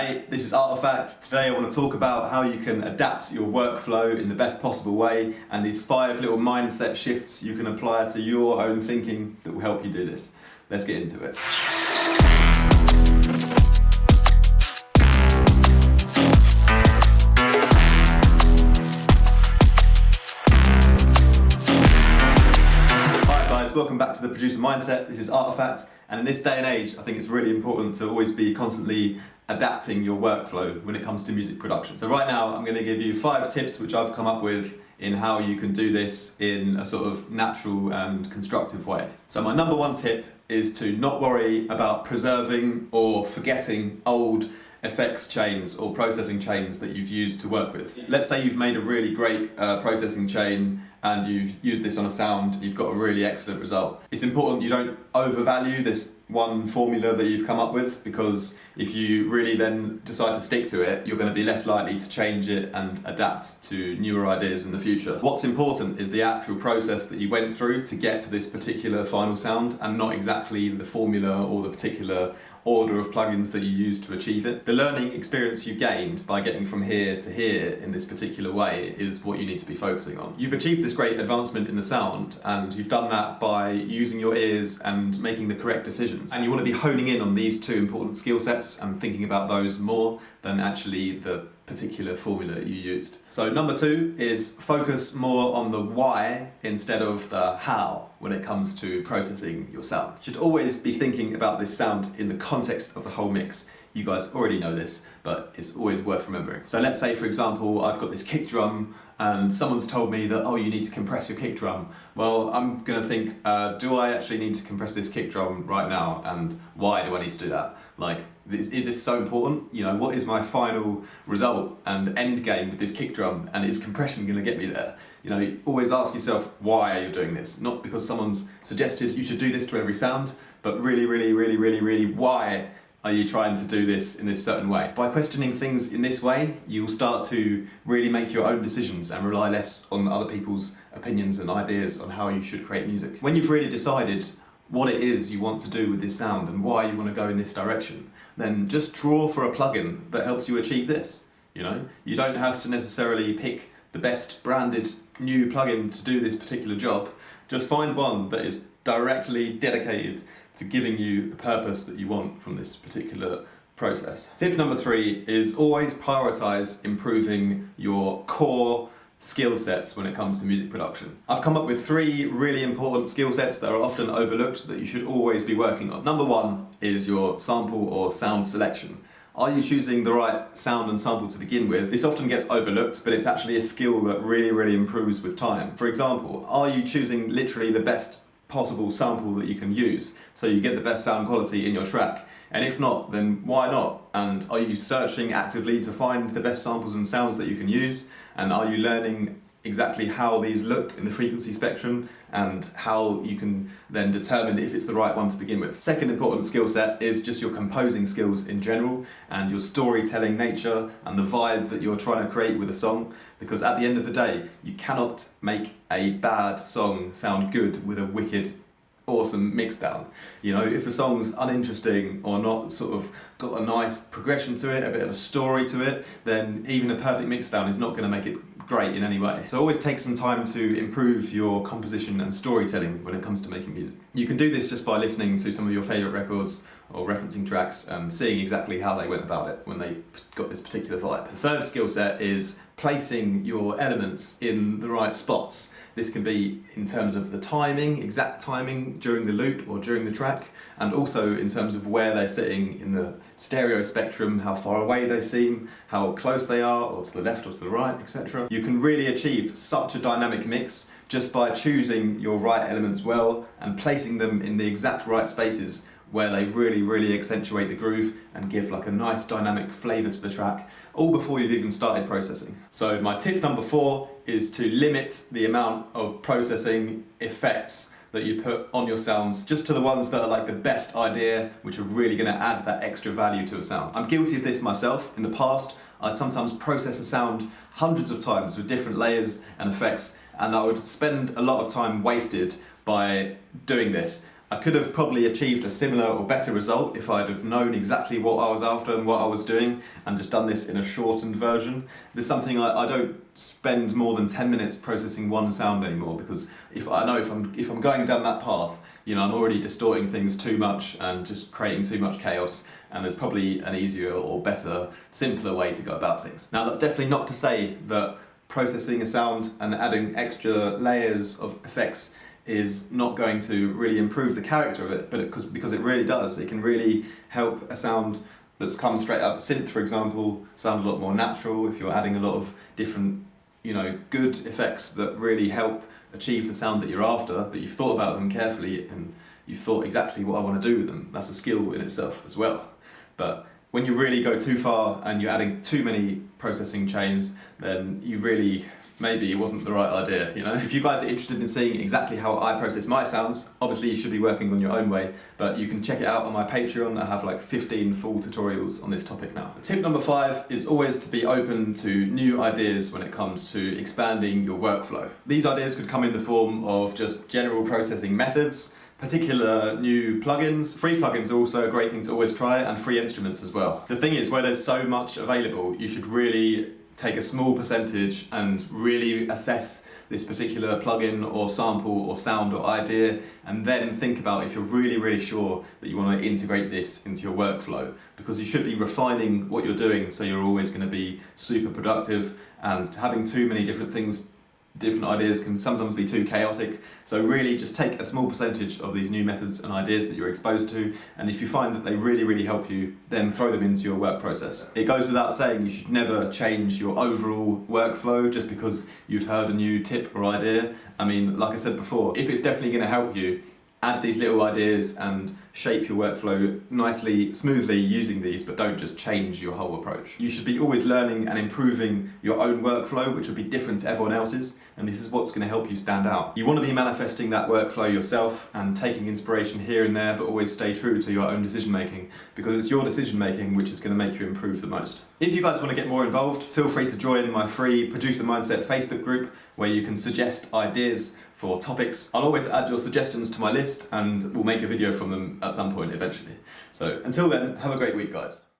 Hey, this is Artifact. Today I want to talk about how you can adapt your workflow in the best possible way and these 5 little mindset shifts you can apply to your own thinking that will help you do this. Let's get into it. Welcome back to the Producer Mindset. This is Artifact, and in this day and age I think it's really important to always be constantly adapting your workflow when it comes to music production. So right now I'm going to give you 5 tips which I've come up with in how you can do this in a sort of natural and constructive way. So my number 1 tip is to not worry about preserving or forgetting old effects chains or processing chains that you've used to work with. Let's say you've made a really great processing chain and you've used this on a sound, you've got a really excellent result. It's important you don't overvalue this one formula that you've come up with, because if you really then decide to stick to it, you're going to be less likely to change it and adapt to newer ideas in the future. What's important is the actual process that you went through to get to this particular final sound, and not exactly the formula or the particular order of plugins that you use to achieve it. The learning experience you gained by getting from here to here in this particular way is what you need to be focusing on. You've achieved this great advancement in the sound, and you've done that by using your ears and making the correct decisions. And you want to be honing in on these 2 important skill sets and thinking about those more than actually the particular formula you used. So number 2 is focus more on the why instead of the how when it comes to processing your sound. You should always be thinking about this sound in the context of the whole mix. You guys already know this, but it's always worth remembering. So let's say, for example, I've got this kick drum and someone's told me that, oh, you need to compress your kick drum. Well, I'm gonna think, do I actually need to compress this kick drum right now? And why do I need to do that? Like, is this so important? You know, what is my final result and end game with this kick drum? And is compression gonna get me there? You know, you always ask yourself, why are you doing this? Not because someone's suggested you should do this to every sound, but really, why are you trying to do this in this certain way? By questioning things in this way, you'll start to really make your own decisions and rely less on other people's opinions and ideas on how you should create music. When you've really decided what it is you want to do with this sound and why you want to go in this direction, then just draw for a plugin that helps you achieve this. You know, you don't have to necessarily pick the best branded new plugin to do this particular job. Just find one that is directly dedicated to giving you the purpose that you want from this particular process. Tip number 3 is always prioritize improving your core skill sets when it comes to music production. I've come up with 3 really important skill sets that are often overlooked that you should always be working on. Number 1 is your sample or sound selection. Are you choosing the right sound and sample to begin with? This often gets overlooked, but it's actually a skill that really improves with time. For example, are you choosing literally the best possible sample that you can use so you get the best sound quality in your track? And if not, then why not? And are you searching actively to find the best samples and sounds that you can use? And are you learning exactly how these look in the frequency spectrum and how you can then determine if it's the right one to begin with? Second important skill set is just your composing skills in general and your storytelling nature and the vibe that you're trying to create with a song, because at the end of the day you cannot make a bad song sound good with a wicked awesome mix down. You know, if a song's uninteresting or not sort of got a nice progression to it, a bit of a story to it, then even a perfect mix down is not going to make it great in any way. So always take some time to improve your composition and storytelling when it comes to making music. You can do this just by listening to some of your favourite records or referencing tracks and seeing exactly how they went about it when they got this particular vibe. The third skill set is placing your elements in the right spots. This can be in terms of the timing, exact timing during the loop or during the track, and also in terms of where they're sitting in the stereo spectrum, how far away they seem, how close they are, or to the left or to the right, etc. You can really achieve such a dynamic mix just by choosing your right elements well and placing them in the exact right spaces where they really accentuate the groove and give like a nice dynamic flavour to the track, all before you've even started processing. So my tip number 4 is to limit the amount of processing effects that you put on your sounds, just to the ones that are like the best idea, which are really going to add that extra value to a sound. I'm guilty of this myself. In the past, I'd sometimes process a sound hundreds of times with different layers and effects, and I would spend a lot of time wasted by doing this. I could have probably achieved a similar or better result if I'd have known exactly what I was after and what I was doing and just done this in a shortened version. There's something I don't spend more than 10 minutes processing one sound anymore, because if I'm going down that path, you know, I'm already distorting things too much and just creating too much chaos, and there's probably an easier or better, simpler way to go about things. Now, that's definitely not to say that processing a sound and adding extra layers of effects is not going to really improve the character of it, but because it really does. It can really help a sound that's come straight out of synth, for example, sound a lot more natural if you're adding a lot of different, you know, good effects that really help achieve the sound that you're after, that you've thought about them carefully and you've thought exactly what I want to do with them. That's a skill in itself as well. But when you really go too far and you're adding too many processing chains, then maybe it wasn't the right idea, you know? If you guys are interested in seeing exactly how I process my sounds, obviously you should be working on your own way, but you can check it out on my Patreon. I have like 15 full tutorials on this topic now. Tip number 5 is always to be open to new ideas when it comes to expanding your workflow. These ideas could come in the form of just general processing methods, particular new plugins. Free plugins are also a great thing to always try, and free instruments as well. The thing is, where there's so much available, you should really take a small percentage and really assess this particular plugin or sample or sound or idea, and then think about if you're really sure that you want to integrate this into your workflow, because you should be refining what you're doing so you're always going to be super productive, and having too many different ideas can sometimes be too chaotic. So really just take a small percentage of these new methods and ideas that you're exposed to, and if you find that they really help you, then throw them into your work process. It goes without saying you should never change your overall workflow just because you've heard a new tip or idea. I mean, like I said before, if it's definitely going to help you, add these little ideas and shape your workflow nicely, smoothly using these, but don't just change your whole approach. You should be always learning and improving your own workflow, which will be different to everyone else's, and this is what's going to help you stand out. You want to be manifesting that workflow yourself and taking inspiration here and there, but always stay true to your own decision making, because it's your decision making which is going to make you improve the most. If you guys want to get more involved, feel free to join my free Producer Mindset Facebook group, where you can suggest ideas for topics. I'll always add your suggestions to my list and we'll make a video from them at some point eventually. So until then, have a great week, guys.